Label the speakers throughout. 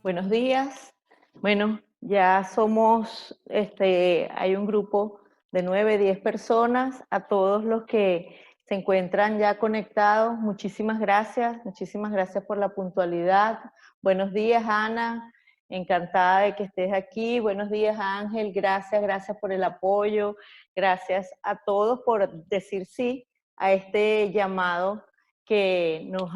Speaker 1: Buenos días. Bueno, ya somos, hay un grupo de 9, 10 personas. A todos los que se encuentran ya conectados, muchísimas gracias por la puntualidad. Buenos días, Ana, encantada de que estés aquí. Buenos días, Ángel, gracias por el apoyo. Gracias a todos por decir sí a este llamado que nos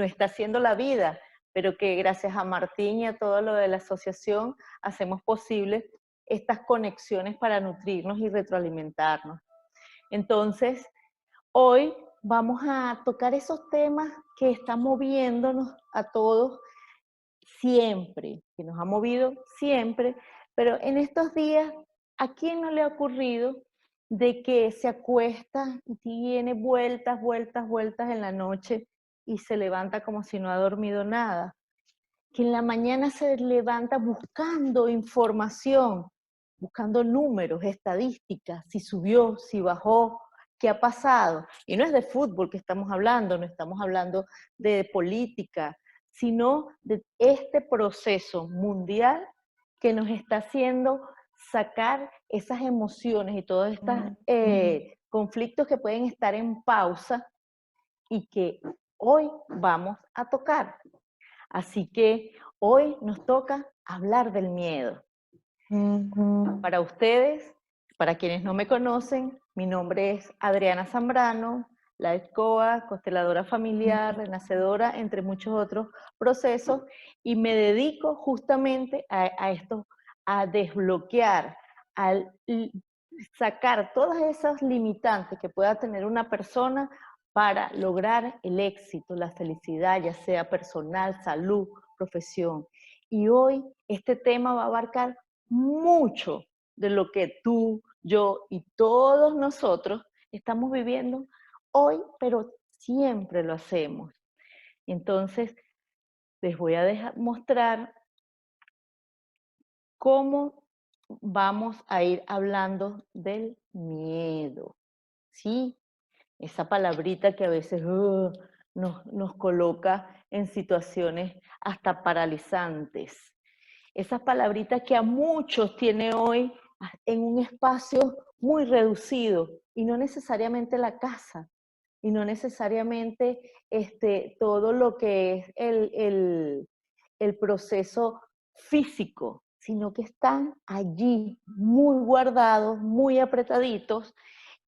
Speaker 1: está haciendo la vida, pero que gracias a Martín y a todo lo de la asociación hacemos posible estas conexiones para nutrirnos y retroalimentarnos. Entonces, hoy vamos a tocar esos temas que están moviéndonos a todos siempre, que nos ha movido siempre, pero en estos días, ¿a quién no le ha ocurrido de que se acuesta y tiene vueltas en la noche y se levanta como si no ha dormido nada? Que en la mañana se levanta buscando información, buscando números, estadísticas, si subió, si bajó, qué ha pasado. Y no es de fútbol que estamos hablando, no estamos hablando de política, sino de este proceso mundial que nos está haciendo sacar esas emociones y todos estos conflictos que pueden estar en pausa y que hoy vamos a tocar. Así que hoy nos toca hablar del miedo. Para ustedes, para quienes no me conocen, mi nombre es Adriana Zambrano, Life Coach, consteladora familiar, renacedora, entre muchos otros procesos, y me dedico justamente a esto, a desbloquear, a sacar todas esas limitantes que pueda tener una persona para lograr el éxito, la felicidad, ya sea personal, salud, profesión. Y hoy este tema va a abarcar mucho de lo que tú, yo y todos nosotros estamos viviendo hoy, pero siempre lo hacemos. Entonces, les voy a mostrar cómo vamos a ir hablando del miedo. ¿Sí? Esa palabrita que a veces nos coloca en situaciones hasta paralizantes. Esas palabritas que a muchos tiene hoy en un espacio muy reducido y no necesariamente la casa y no necesariamente todo lo que es el proceso físico, sino que están allí muy guardados, muy apretaditos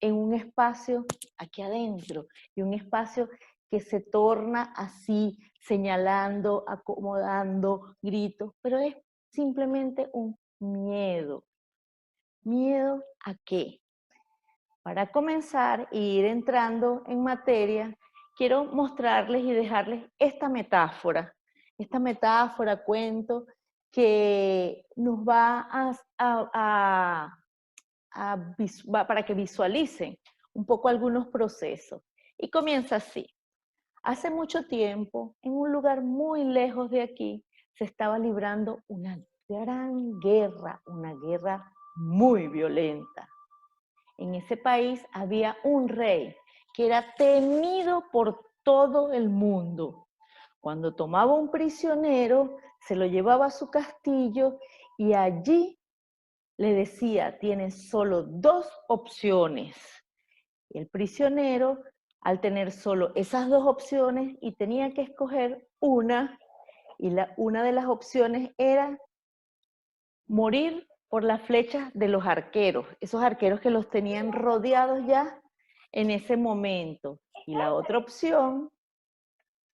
Speaker 1: en un espacio aquí adentro y un espacio que se torna así, señalando, acomodando, gritos, pero es simplemente un miedo. ¿Miedo a qué? Para comenzar e ir entrando en materia, quiero mostrarles y dejarles esta metáfora, cuento, que nos va para que visualicen un poco algunos procesos. Y comienza así. Hace mucho tiempo, en un lugar muy lejos de aquí, se estaba librando una guerra muy violenta. En ese país había un rey que era temido por todo el mundo. Cuando tomaba un prisionero, se lo llevaba a su castillo y allí le decía, tienes solo dos opciones. El prisionero, al tener solo esas dos opciones y tenía que escoger una, y una de las opciones era morir por las flechas de los arqueros, esos arqueros que los tenían rodeados ya en ese momento. Y la otra opción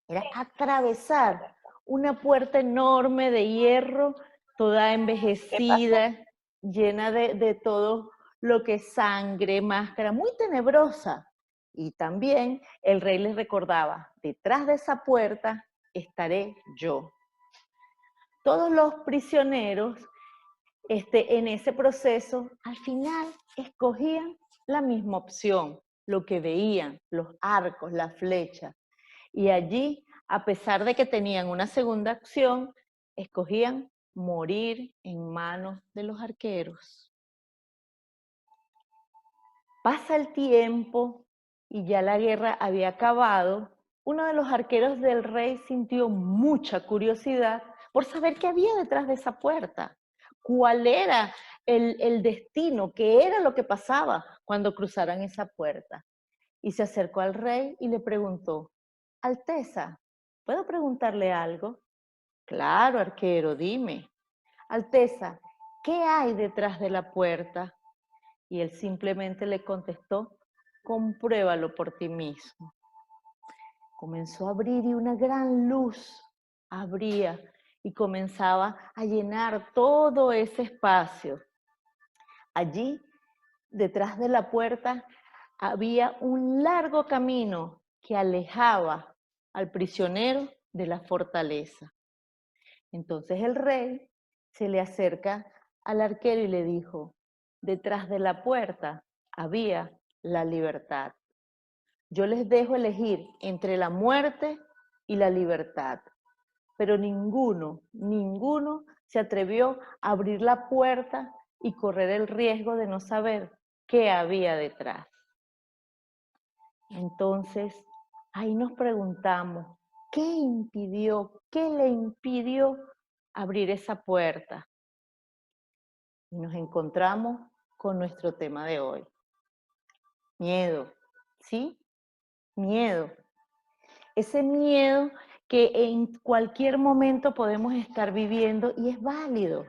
Speaker 1: era atravesar una puerta enorme de hierro, toda envejecida, llena de todo lo que es sangre, máscara, muy tenebrosa. Y también el rey les recordaba, detrás de esa puerta estaré yo. Todos los prisioneros en ese proceso, al final escogían la misma opción, lo que veían, los arcos, las flechas. Y allí, a pesar de que tenían una segunda acción, escogían morir en manos de los arqueros. Pasa el tiempo y ya la guerra había acabado. Uno de los arqueros del rey sintió mucha curiosidad por saber qué había detrás de esa puerta, cuál era el destino, qué era lo que pasaba cuando cruzaran esa puerta. Y se acercó al rey y le preguntó, Alteza, ¿puedo preguntarle algo? Claro, arquero, dime. Alteza, ¿qué hay detrás de la puerta? Y él simplemente le contestó, compruébalo por ti mismo. Comenzó a abrir y una gran luz abría y comenzaba a llenar todo ese espacio. Allí, detrás de la puerta, había un largo camino que alejaba al prisionero de la fortaleza. Entonces el rey se le acerca al arquero y le dijo, detrás de la puerta había la libertad. Yo les dejo elegir entre la muerte y la libertad, pero ninguno se atrevió a abrir la puerta y correr el riesgo de no saber qué había detrás. Entonces, ahí nos preguntamos, qué le impidió abrir esa puerta? Y nos encontramos con nuestro tema de hoy. Miedo, ¿sí? Miedo. Ese miedo que en cualquier momento podemos estar viviendo y es válido.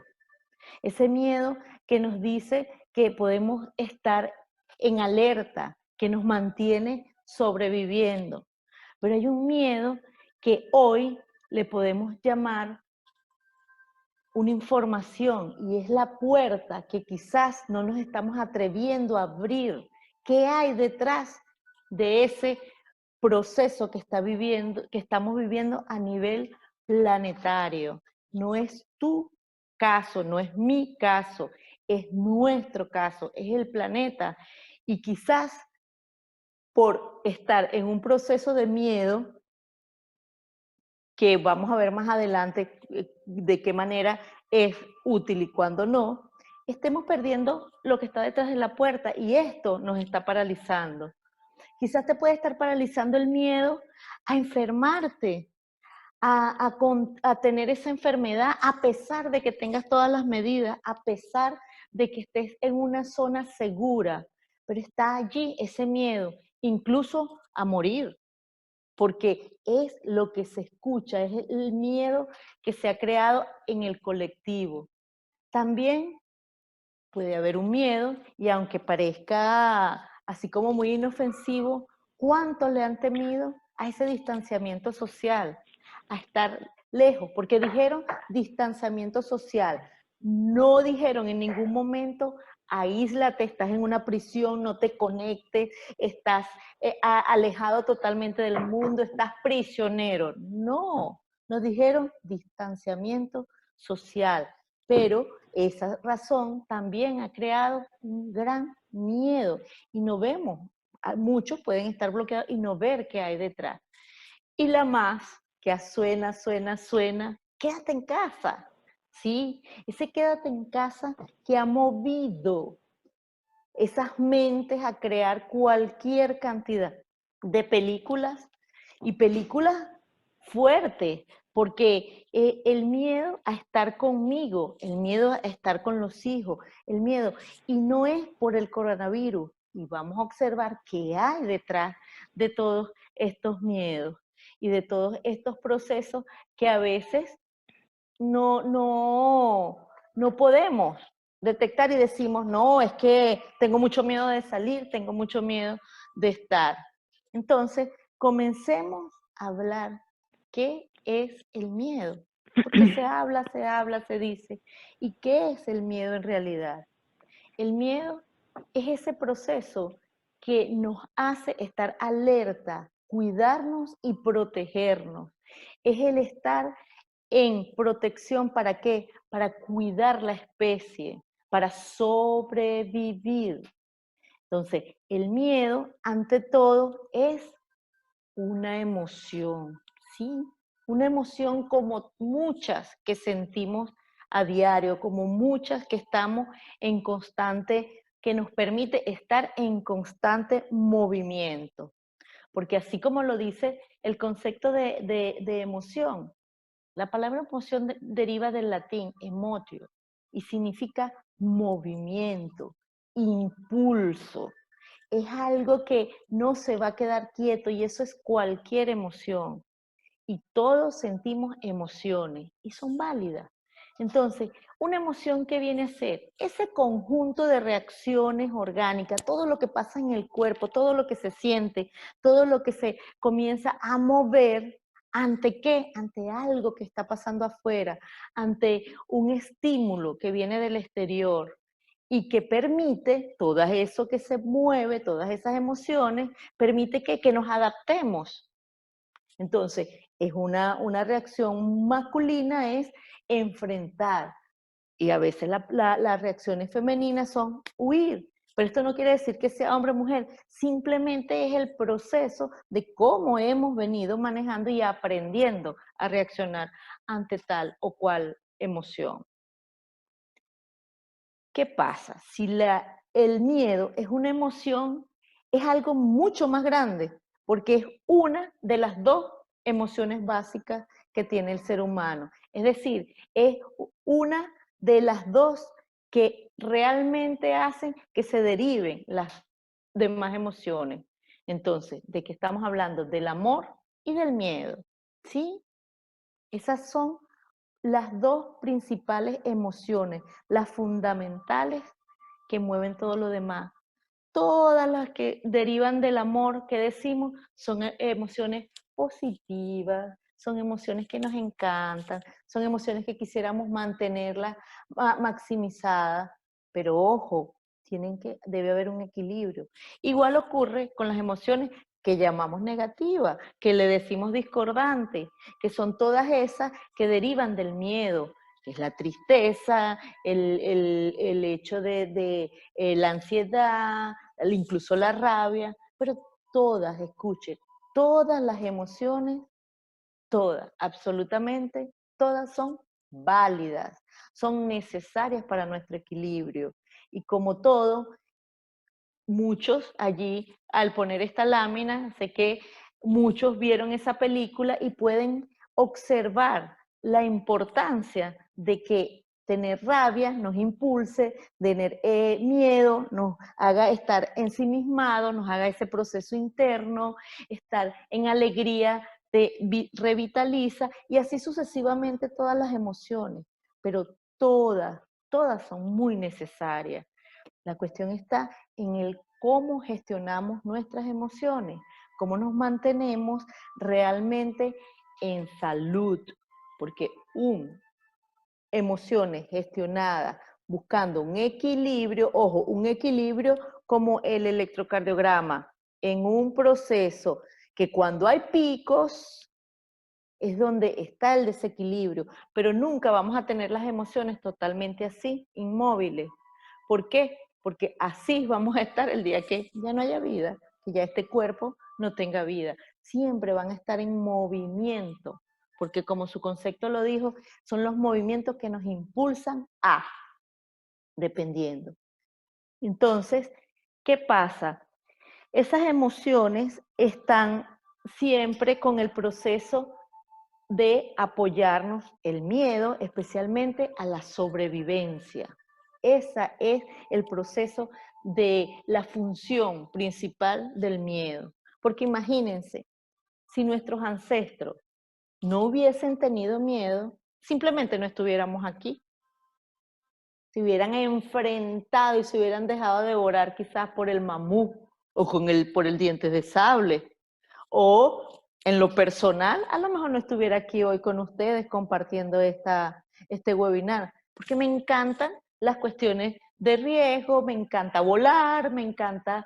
Speaker 1: Ese miedo que nos dice que podemos estar en alerta, que nos mantiene sobreviviendo. Pero hay un miedo que hoy le podemos llamar una información y es la puerta que quizás no nos estamos atreviendo a abrir. ¿Qué hay detrás de ese proceso que estamos viviendo a nivel planetario? No es tu caso, no es mi caso, es nuestro caso, es el planeta. Y quizás por estar en un proceso de miedo, que vamos a ver más adelante de qué manera es útil y cuándo no, estemos perdiendo lo que está detrás de la puerta y esto nos está paralizando. Quizás te puede estar paralizando el miedo a enfermarte, a tener esa enfermedad a pesar de que tengas todas las medidas, a pesar de que estés en una zona segura, pero está allí ese miedo, incluso a morir, porque es lo que se escucha, es el miedo que se ha creado en el colectivo. También puede haber un miedo, y aunque parezca así como muy inofensivo, ¿cuánto le han temido a ese distanciamiento social? A estar lejos, porque dijeron distanciamiento social. No dijeron en ningún momento aíslate, estás en una prisión, no te conectes, estás alejado totalmente del mundo, estás prisionero. No, nos dijeron distanciamiento social, pero esa razón también ha creado un gran miedo y no vemos, muchos pueden estar bloqueados y no ver qué hay detrás. Y la más que suena, quédate en casa, ¿sí? Ese quédate en casa que ha movido esas mentes a crear cualquier cantidad de películas y películas fuertes, porque el miedo a estar conmigo, el miedo a estar con los hijos, el miedo, y no es por el coronavirus, y vamos a observar qué hay detrás de todos estos miedos y de todos estos procesos que a veces no podemos detectar y decimos, no, es que tengo mucho miedo de salir, tengo mucho miedo de estar. Entonces, comencemos a hablar qué es el miedo. Porque se dice. ¿Y qué es el miedo en realidad? El miedo es ese proceso que nos hace estar alerta, cuidarnos y protegernos. Es el estar en protección, ¿para qué? Para cuidar la especie, para sobrevivir. Entonces, el miedo, ante todo, es una emoción, ¿sí? Una emoción como muchas que sentimos a diario, como muchas que estamos en constante, que nos permite estar en constante movimiento. Porque así como lo dice el concepto de emoción, La palabra emoción deriva del latín emotio y significa movimiento, impulso. Es algo que no se va a quedar quieto y eso es cualquier emoción. Y todos sentimos emociones y son válidas. Entonces, una emoción que viene a ser ese conjunto de reacciones orgánicas, todo lo que pasa en el cuerpo, todo lo que se siente, todo lo que se comienza a mover, ¿ante qué? Ante algo que está pasando afuera, ante un estímulo que viene del exterior y que permite, todo eso que se mueve, todas esas emociones, permite que nos adaptemos. Entonces, es una reacción masculina es enfrentar. Y a veces las reacciones femeninas son huir. Pero esto no quiere decir que sea hombre o mujer, simplemente es el proceso de cómo hemos venido manejando y aprendiendo a reaccionar ante tal o cual emoción. ¿Qué pasa? Si el miedo es una emoción, es algo mucho más grande, porque es una de las dos emociones básicas que tiene el ser humano. Es decir, es una de las dos que realmente hacen que se deriven las demás emociones. Entonces, ¿de qué estamos hablando? Del amor y del miedo. ¿Sí? Esas son las dos principales emociones, las fundamentales que mueven todo lo demás. Todas las que derivan del amor que decimos son emociones positivas, son emociones que nos encantan, son emociones que quisiéramos mantenerlas maximizadas, pero ojo, debe haber un equilibrio. Igual ocurre con las emociones que llamamos negativas, que le decimos discordantes, que son todas esas que derivan del miedo, que es la tristeza, el hecho de la ansiedad, incluso la rabia, pero todas, escuchen, todas las emociones, todas, absolutamente, todas son válidas, son necesarias para nuestro equilibrio. Y como todo, muchos allí, al poner esta lámina, sé que muchos vieron esa película y pueden observar la importancia de que tener rabia nos impulse, tener miedo nos haga estar ensimismados, nos haga ese proceso interno, estar en alegría te revitaliza y así sucesivamente todas las emociones, pero todas son muy necesarias. La cuestión está en el cómo gestionamos nuestras emociones, cómo nos mantenemos realmente en salud, porque emociones gestionadas buscando un equilibrio, ojo, un equilibrio como el electrocardiograma, en un proceso que cuando hay picos es donde está el desequilibrio, pero nunca vamos a tener las emociones totalmente así, inmóviles. ¿Por qué? Porque así vamos a estar el día que ya no haya vida, que ya este cuerpo no tenga vida. Siempre van a estar en movimiento, porque como su concepto lo dijo, son los movimientos que nos impulsan a, dependiendo. Entonces, ¿qué pasa? Esas emociones están siempre con el proceso de apoyarnos el miedo, especialmente a la sobrevivencia. Ese es el proceso de la función principal del miedo. Porque imagínense, si nuestros ancestros no hubiesen tenido miedo, simplemente no estuviéramos aquí. Se hubieran enfrentado y se hubieran dejado devorar quizás por el mamut o por el diente de sable. O en lo personal, a lo mejor no estuviera aquí hoy con ustedes compartiendo este webinar, porque me encantan las cuestiones de riesgo, me encanta volar, me encanta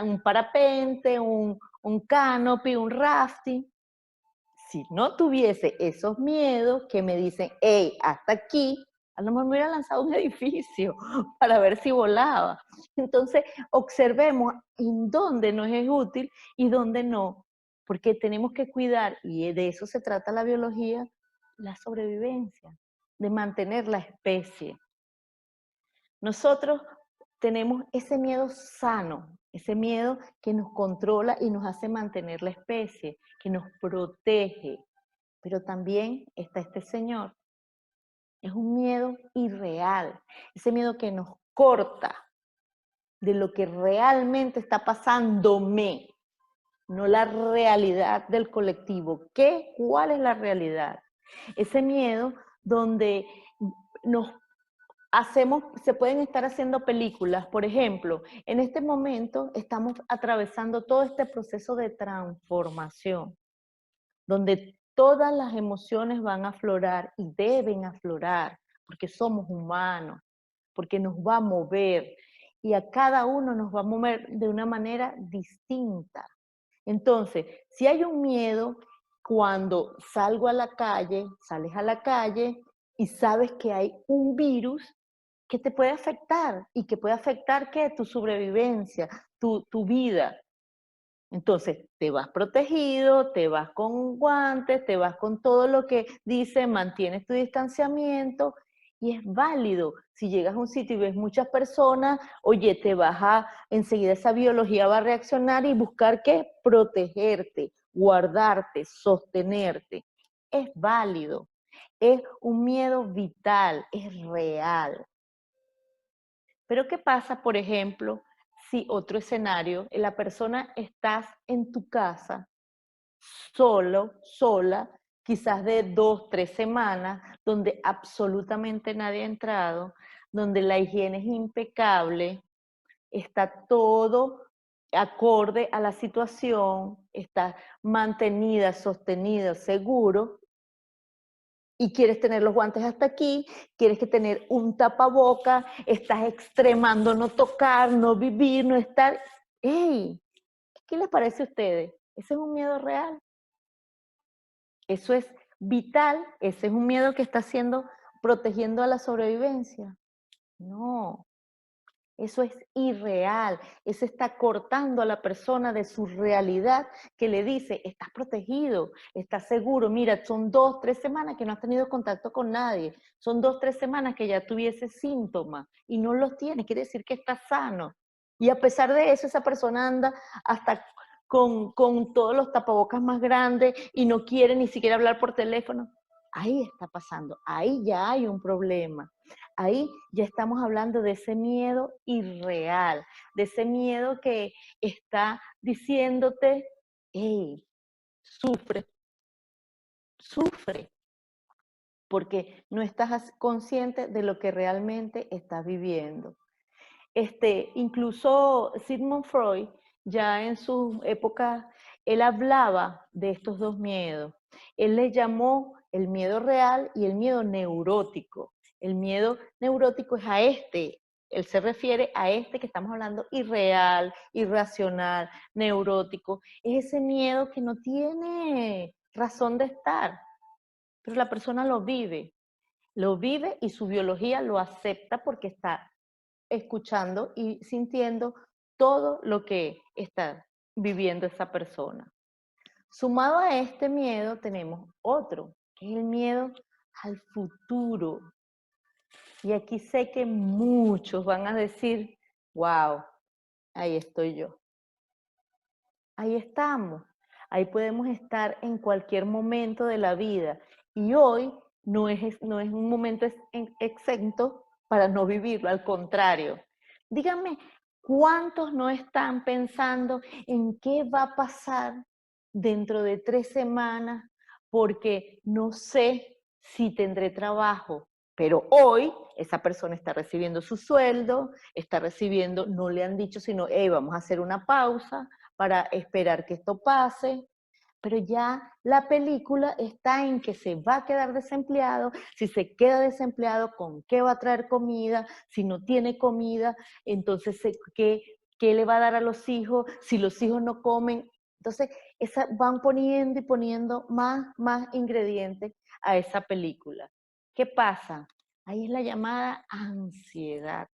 Speaker 1: un parapente, un canopy, un rafting. Si no tuviese esos miedos que me dicen, hey, hasta aquí, a lo mejor me hubiera lanzado a un edificio para ver si volaba. Entonces, observemos en dónde nos es útil y dónde no, porque tenemos que cuidar, y de eso se trata la biología, la sobrevivencia, de mantener la especie. Nosotros tenemos ese miedo sano, ese miedo que nos controla y nos hace mantener la especie, que nos protege. pero también está este señor. Es un miedo irreal, ese miedo que nos corta de lo que realmente está pasándome, no la realidad del colectivo. ¿Qué? ¿Cuál es la realidad? Ese miedo donde nos se pueden estar haciendo películas. Por ejemplo, en este momento estamos atravesando todo este proceso de transformación, donde todas las emociones van a aflorar y deben aflorar, porque somos humanos, porque nos va a mover y a cada uno nos va a mover de una manera distinta. Entonces, si hay un miedo, cuando salgo a la calle, sales a la calle y sabes que hay un virus que te puede afectar y que puede afectar ¿qué? Tu sobrevivencia, tu vida. Entonces, te vas protegido, te vas con guantes, te vas con todo lo que dice, mantienes tu distanciamiento y es válido. Si llegas a un sitio y ves muchas personas, oye, enseguida esa biología va a reaccionar y buscar qué, protegerte, guardarte, sostenerte. Es válido, es un miedo vital, es real. Pero ¿qué pasa, por ejemplo, si otro escenario, la persona estás en tu casa, solo, sola, quizás de 2, 3 semanas, donde absolutamente nadie ha entrado, donde la higiene es impecable, está todo acorde a la situación, está mantenida, sostenida, seguro, y quieres tener los guantes hasta aquí, quieres que tener un tapaboca, estás extremando no tocar, no vivir, no estar. ¡Ey! ¿Qué les parece a ustedes? ¿Ese es un miedo real? ¿Eso es vital? ¿Ese es un miedo que está haciendo, protegiendo a la sobrevivencia? No. Eso es irreal, eso está cortando a la persona de su realidad que le dice, estás protegido, estás seguro, mira, son 2, 3 semanas que no has tenido contacto con nadie, son 2, 3 semanas que ya tuviese síntomas y no los tienes, quiere decir que estás sano. Y a pesar de eso, esa persona anda hasta con todos los tapabocas más grandes y no quiere ni siquiera hablar por teléfono. Ahí está pasando, ahí ya hay un problema. Ahí ya estamos hablando de ese miedo irreal, de ese miedo que está diciéndote, hey, sufre, sufre, porque no estás consciente de lo que realmente estás viviendo. Incluso Sigmund Freud, ya en su época, él hablaba de estos dos miedos. Él le llamó el miedo real y el miedo neurótico. El miedo neurótico es a él se refiere a que estamos hablando irreal, irracional, neurótico. Es ese miedo que no tiene razón de estar, pero la persona lo vive y su biología lo acepta porque está escuchando y sintiendo todo lo que está viviendo esa persona. Sumado a este miedo tenemos otro, que es el miedo al futuro. Y aquí sé que muchos van a decir, wow, ahí estoy yo. Ahí estamos. Ahí podemos estar en cualquier momento de la vida. Y hoy no es un momento exento para no vivirlo, al contrario. Díganme, ¿cuántos no están pensando en qué va a pasar dentro de 3 semanas? Porque no sé si tendré trabajo, pero hoy esa persona está recibiendo su sueldo, está recibiendo, no le han dicho, sino, hey, vamos a hacer una pausa para esperar que esto pase, pero ya la película está en que se va a quedar desempleado, si se queda desempleado, ¿con qué va a traer comida? Si no tiene comida, entonces, ¿qué le va a dar a los hijos? Si los hijos no comen, entonces van poniendo y poniendo más ingredientes a esa película. ¿Qué pasa? Ahí es la llamada ansiedad,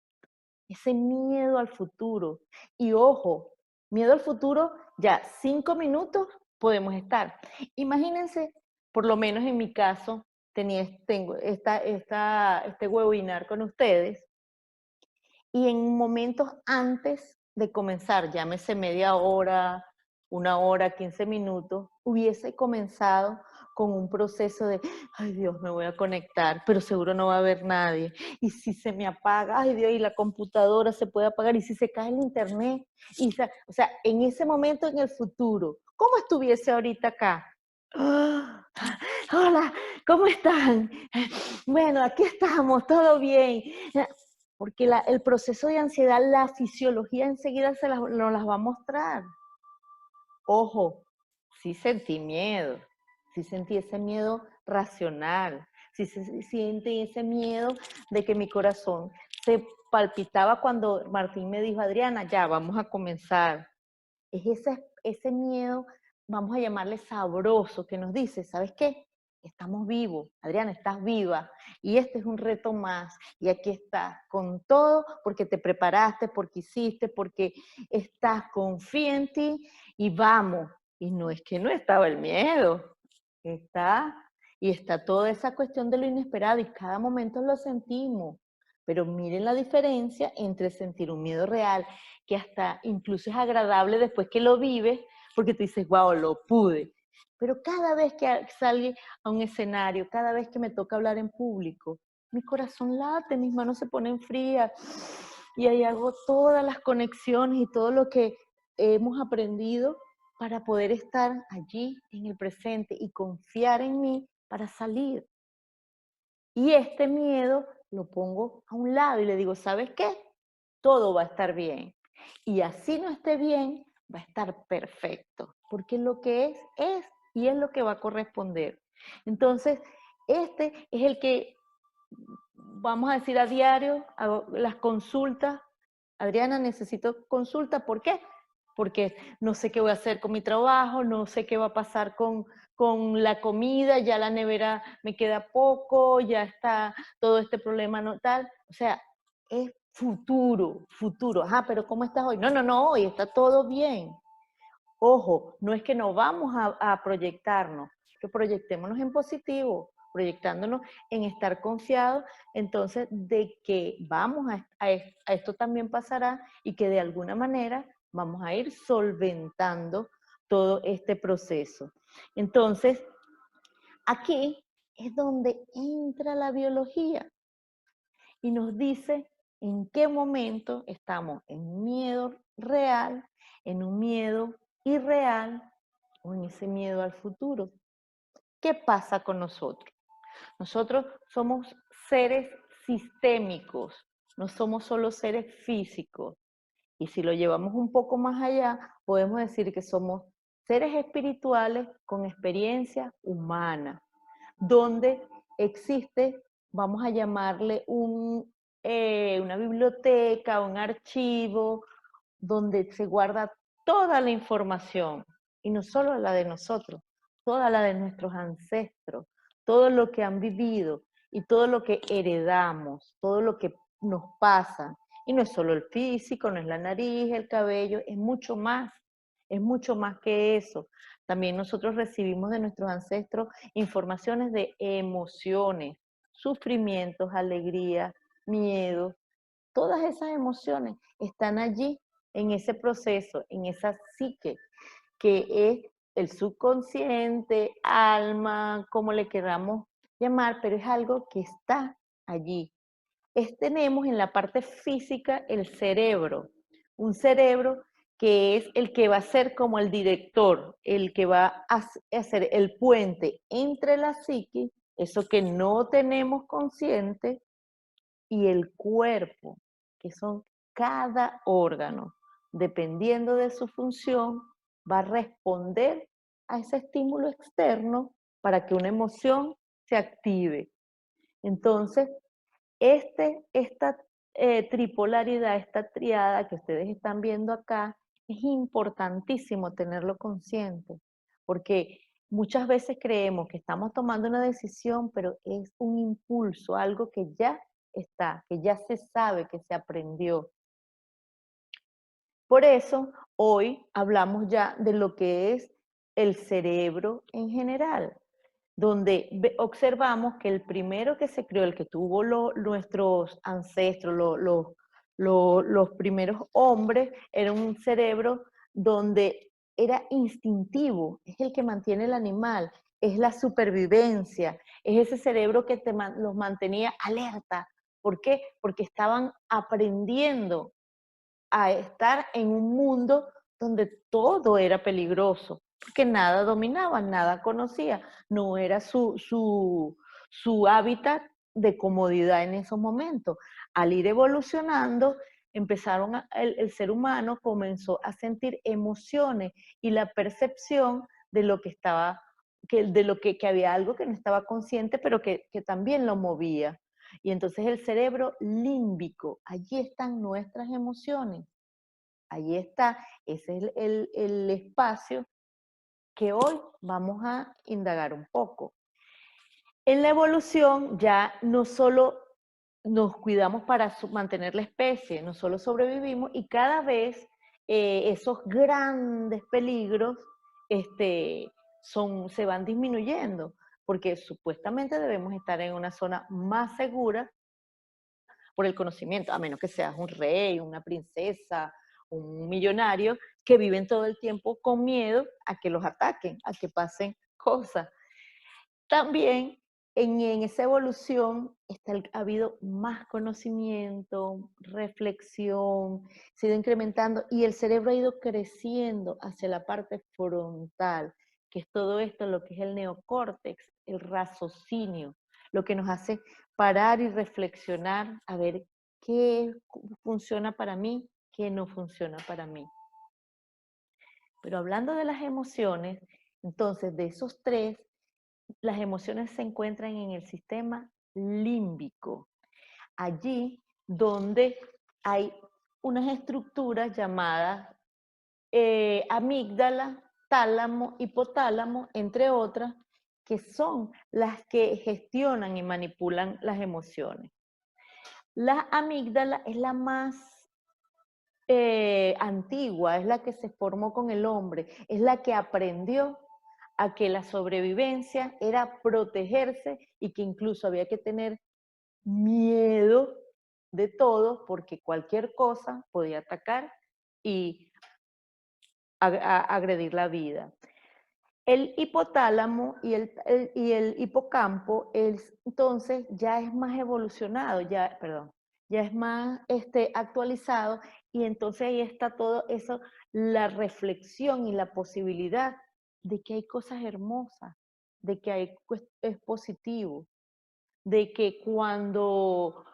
Speaker 1: ese miedo al futuro. Y ojo, miedo al futuro, ya 5 minutos podemos estar. Imagínense, por lo menos en mi caso, tengo este webinar con ustedes y en momentos antes de comenzar, llámese media hora, 1 hora, 15 minutos, hubiese comenzado con un proceso de, ay Dios, me voy a conectar, pero seguro no va a haber nadie. Y si se me apaga, ay Dios, y la computadora se puede apagar, y si se cae el internet, o sea, en ese momento en el futuro, ¿cómo estuviese ahorita acá? ¡Ah! Hola, ¿cómo están? Bueno, aquí estamos, todo bien. Porque el proceso de ansiedad, la fisiología enseguida nos las va a mostrar. Ojo, sí sentí miedo, sí sentí ese miedo racional, sí sentí ese miedo de que mi corazón se palpitaba cuando Martín me dijo, Adriana, ya, vamos a comenzar. Es ese miedo, vamos a llamarle sabroso, que nos dice, ¿sabes qué? Estamos vivos, Adriana, estás viva, y este es un reto más, y aquí estás con todo, porque te preparaste, porque hiciste, porque estás, confía en ti, y vamos. Y no es que no estaba el miedo, está, y está toda esa cuestión de lo inesperado, y cada momento lo sentimos. Pero miren la diferencia entre sentir un miedo real, que hasta incluso es agradable después que lo vives, porque tú dices, wow, lo pude. Pero cada vez que salgo a un escenario, cada vez que me toca hablar en público, mi corazón late, mis manos se ponen frías, y ahí hago todas las conexiones y todo lo que hemos aprendido para poder estar allí en el presente y confiar en mí para salir. Y este miedo lo pongo a un lado y le digo, ¿sabes qué? Todo va a estar bien. Y así no esté bien, va a estar perfecto, porque lo que es, y es lo que va a corresponder. Entonces, este es el que, vamos a decir a diario, hago las consultas. Adriana, necesito consulta, ¿por qué? Porque no sé qué voy a hacer con mi trabajo, no sé qué va a pasar con la comida, ya la nevera me queda poco, ya está todo este problema no tal. O sea, es futuro, futuro. Ajá, pero ¿cómo estás hoy? No, no, no, hoy está todo bien. Ojo, no es que no vamos a proyectarnos, que proyectémonos en positivo, proyectándonos en estar confiados, entonces de que vamos a esto también pasará y que de alguna manera vamos a ir solventando todo este proceso. Entonces, aquí es donde entra la biología y nos dice en qué momento estamos en miedo real, en un miedo irreal o en ese miedo al futuro. ¿Qué pasa con nosotros? Nosotros somos seres sistémicos, no somos solo seres físicos. Y si lo llevamos un poco más allá, podemos decir que somos seres espirituales con experiencia humana, donde existe, vamos a llamarle una biblioteca, un archivo, donde se guarda toda la información, y no solo la de nosotros, toda la de nuestros ancestros, todo lo que han vivido y todo lo que heredamos, todo lo que nos pasa. Y no es solo el físico, no es la nariz, el cabello, es mucho más que eso. También nosotros recibimos de nuestros ancestros informaciones de emociones, sufrimientos, alegría, miedo. Todas esas emociones están allí en ese proceso, en esa psique, que es el subconsciente, alma, como le queramos llamar, pero es algo que está allí. Tenemos en la parte física el cerebro, un cerebro que es el que va a ser como el director, el que va a hacer el puente entre la psique, eso que no tenemos consciente, y el cuerpo, que son cada órgano, dependiendo de su función, va a responder a ese estímulo externo para que una emoción se active. Entonces, esta tripolaridad, esta triada que ustedes están viendo acá, es importantísimo tenerlo consciente, porque muchas veces creemos que estamos tomando una decisión, pero es un impulso, algo que ya está, que ya se sabe, que se aprendió. Por eso, hoy hablamos ya de lo que es el cerebro en general, donde observamos que el primero que se creó, el que tuvo nuestros ancestros, los primeros hombres, era un cerebro donde era instintivo, es el que mantiene el animal, es la supervivencia, es ese cerebro que los mantenía alerta. ¿Por qué? Porque estaban aprendiendo a estar en un mundo donde todo era peligroso, porque nada dominaba, nada conocía, no era su hábitat de comodidad en esos momentos. Al ir evolucionando, el ser humano comenzó a sentir emociones y la percepción de lo que estaba, que había algo que no estaba consciente, pero que también lo movía. Y entonces el cerebro límbico, allí están nuestras emociones, allí está, ese es el espacio que hoy vamos a indagar un poco. En la evolución ya no solo nos cuidamos para mantener la especie, no solo sobrevivimos y cada vez esos grandes peligros se van disminuyendo, porque supuestamente debemos estar en una zona más segura por el conocimiento, a menos que seas un rey, una princesa, un millonario, que viven todo el tiempo con miedo a que los ataquen, a que pasen cosas. También en esa evolución ha habido más conocimiento, reflexión, se ha ido incrementando y el cerebro ha ido creciendo hacia la parte frontal, que es todo esto, lo que es el neocórtex, el raciocinio, lo que nos hace parar y reflexionar a ver qué funciona para mí, qué no funciona para mí. Pero hablando de las emociones, entonces de esos tres, las emociones se encuentran en el sistema límbico, allí donde hay unas estructuras llamadas amígdala, tálamo, hipotálamo, entre otras, que son las que gestionan y manipulan las emociones. La amígdala es la más antigua, es la que se formó con el hombre, es la que aprendió a que la sobrevivencia era protegerse y que incluso había que tener miedo de todo porque cualquier cosa podía atacar y agredir la vida. El hipotálamo y el hipocampo entonces ya es más evolucionado, ya es más actualizado y entonces ahí está todo eso, la reflexión y la posibilidad de que hay cosas hermosas, de que es positivo, de que cuando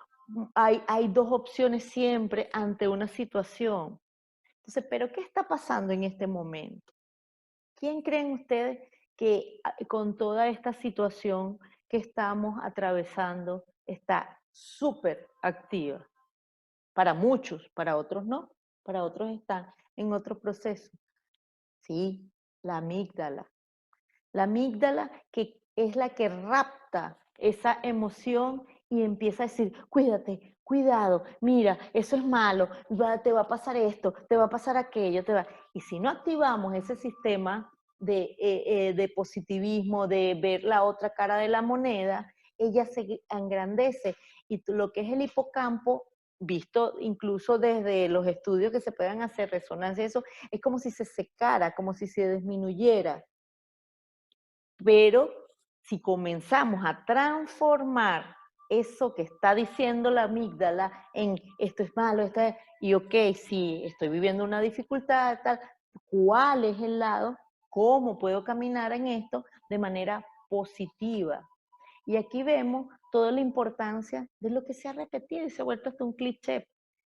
Speaker 1: hay dos opciones siempre ante una situación. Entonces, ¿pero qué está pasando en este momento? ¿Quién creen ustedes que con toda esta situación que estamos atravesando está súper activa? Para muchos, para otros no, para otros están en otro proceso. Sí, la amígdala. La amígdala que es la que rapta esa emoción y empieza a decir, cuídate, cuidado, mira, eso es malo, te va a pasar esto, te va a pasar aquello, Y si no activamos ese sistema de positivismo, de ver la otra cara de la moneda, ella se engrandece y lo que es el hipocampo, visto incluso desde los estudios que se puedan hacer, resonancia, eso, es como si se secara, como si se disminuyera. Pero si comenzamos a transformar eso que está diciendo la amígdala en esto es malo, y ok, sí, estoy viviendo una dificultad, tal, ¿cuál es el lado? ¿Cómo puedo caminar en esto de manera positiva? Y aquí vemos toda la importancia de lo que se ha repetido y se ha vuelto hasta un cliché.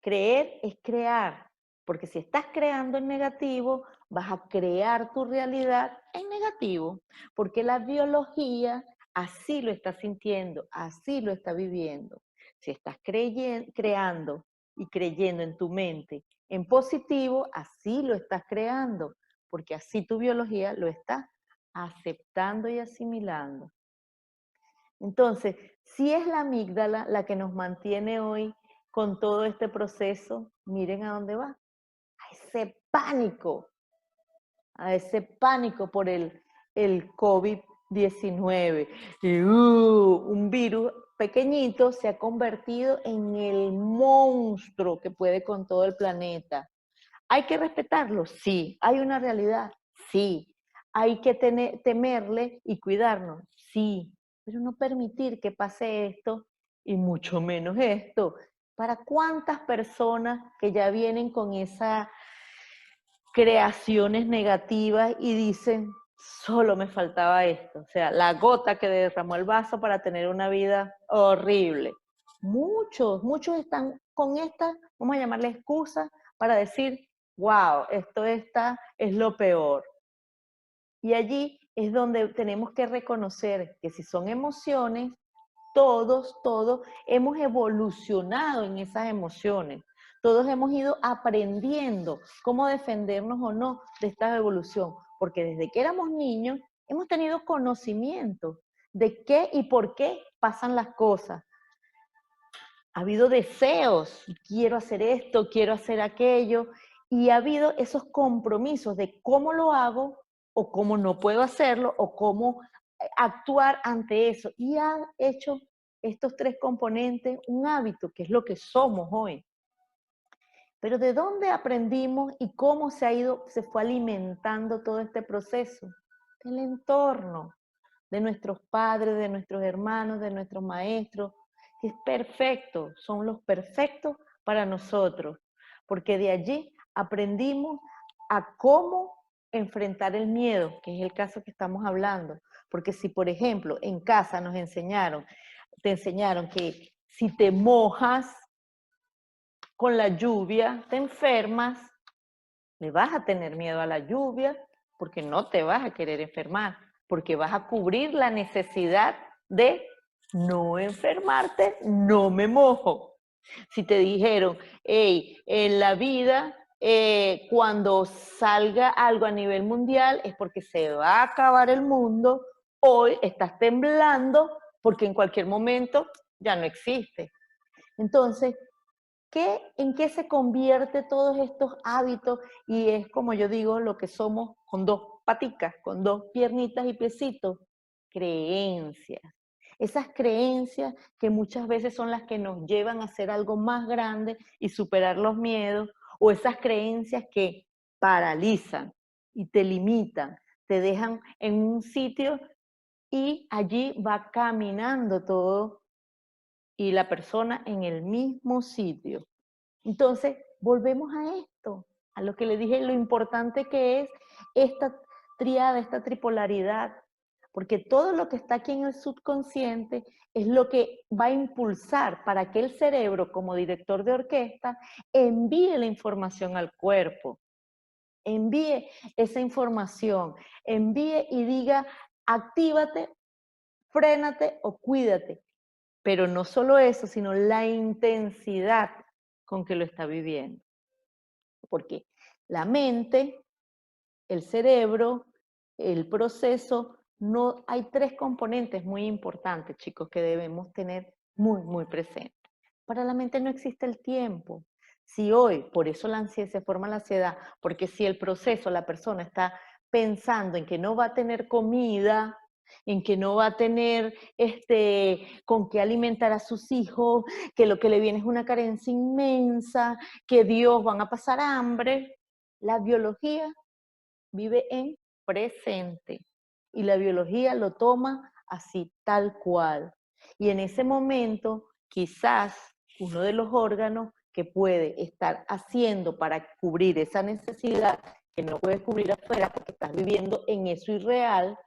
Speaker 1: Creer es crear, porque si estás creando en negativo, vas a crear tu realidad en negativo, porque la biología así lo está sintiendo, así lo está viviendo. Si estás creando y creyendo en tu mente en positivo, así lo estás creando, porque así tu biología lo está aceptando y asimilando. Entonces, si es la amígdala la que nos mantiene hoy con todo este proceso, miren a dónde va. A ese pánico por el COVID-19. Y un virus pequeñito se ha convertido en el monstruo que puede con todo el planeta. ¿Hay que respetarlo? Sí. ¿Hay una realidad? Sí. ¿Hay que temerle y cuidarnos? Sí. Pero no permitir que pase esto y mucho menos esto. ¿Para cuántas personas que ya vienen con esas creaciones negativas y dicen, solo me faltaba esto? O sea, la gota que derramó el vaso para tener una vida horrible. Muchos están con esta, vamos a llamarle excusa, para decir, wow, esto es lo peor. Y allí es donde tenemos que reconocer que si son emociones, todos hemos evolucionado en esas emociones. Todos hemos ido aprendiendo cómo defendernos o no de esta evolución, porque desde que éramos niños hemos tenido conocimiento de qué y por qué pasan las cosas. Ha habido deseos, quiero hacer esto, quiero hacer aquello, y ha habido esos compromisos de cómo lo hago o cómo no puedo hacerlo o cómo actuar ante eso. Y ha hecho estos tres componentes un hábito, que es lo que somos hoy. Pero ¿de dónde aprendimos y cómo se fue alimentando todo este proceso? Del entorno, de nuestros padres, de nuestros hermanos, de nuestros maestros, que es perfecto, son los perfectos para nosotros, porque de allí aprendimos a cómo enfrentar el miedo, que es el caso que estamos hablando. Porque si, por ejemplo, en casa te enseñaron que si te mojas con la lluvia, te enfermas, le vas a tener miedo a la lluvia porque no te vas a querer enfermar, porque vas a cubrir la necesidad de no enfermarte, no me mojo. Si te dijeron, hey, en la vida, cuando salga algo a nivel mundial es porque se va a acabar el mundo, hoy estás temblando porque en cualquier momento ya no existe. Entonces, ¿en qué se convierte todos estos hábitos? Y es como yo digo, lo que somos con dos paticas, con dos piernitas y piecitos, creencias. Esas creencias que muchas veces son las que nos llevan a hacer algo más grande y superar los miedos, o esas creencias que paralizan y te limitan, te dejan en un sitio y allí va caminando todo y la persona en el mismo sitio. Entonces, volvemos a esto, a lo que le dije, lo importante que es esta triada, esta tripolaridad, porque todo lo que está aquí en el subconsciente es lo que va a impulsar para que el cerebro, como director de orquesta, envíe la información al cuerpo, envíe esa información, envíe y diga, actívate, frénate o cuídate. Pero no solo eso, sino la intensidad con que lo está viviendo. Porque la mente, el cerebro, el proceso, no hay tres componentes muy importantes, chicos, que debemos tener muy presentes. Para la mente no existe el tiempo. Si hoy, por eso la ansiedad, se forma la ansiedad, porque si el proceso, la persona está pensando en que no va a tener comida, en que no va a tener con qué alimentar a sus hijos, que lo que le viene es una carencia inmensa, que Dios van a pasar hambre, la biología vive en presente y la biología lo toma así, tal cual. Y en ese momento, quizás uno de los órganos que puede estar haciendo para cubrir esa necesidad que no puedes cubrir afuera porque estás viviendo en eso irreal,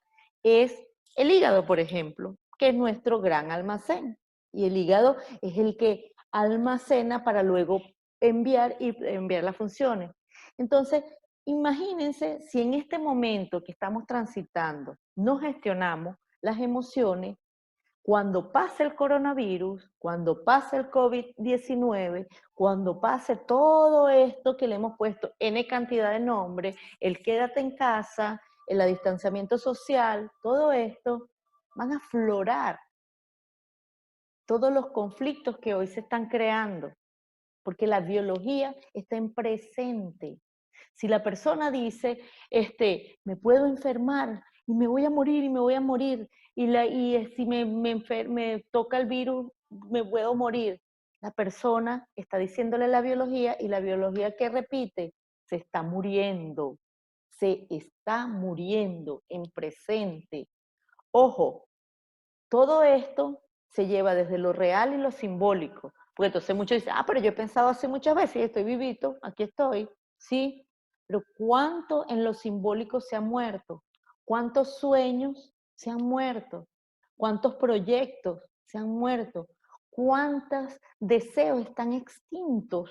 Speaker 1: es el hígado, por ejemplo, que es nuestro gran almacén. Y el hígado es el que almacena para luego enviar y enviar las funciones. Entonces, imagínense si en este momento que estamos transitando no gestionamos las emociones, cuando pase el coronavirus, cuando pase el COVID-19, cuando pase todo esto que le hemos puesto N cantidad de nombres, el quédate en casa, el distanciamiento social, todo esto, van a aflorar todos los conflictos que hoy se están creando, porque la biología está en presente. Si la persona dice, me puedo enfermar y me voy a morir y me voy a morir, y si me toca el virus, me puedo morir. La persona está diciéndole la biología y la biología que repite se está muriendo en presente. Ojo, todo esto se lleva desde lo real y lo simbólico. Porque entonces muchos dicen, pero yo he pensado así muchas veces y estoy vivito, aquí estoy. Sí, pero ¿cuánto en lo simbólico se ha muerto? ¿Cuántos sueños se han muerto? ¿Cuántos proyectos se han muerto? ¿Cuántos deseos están extintos?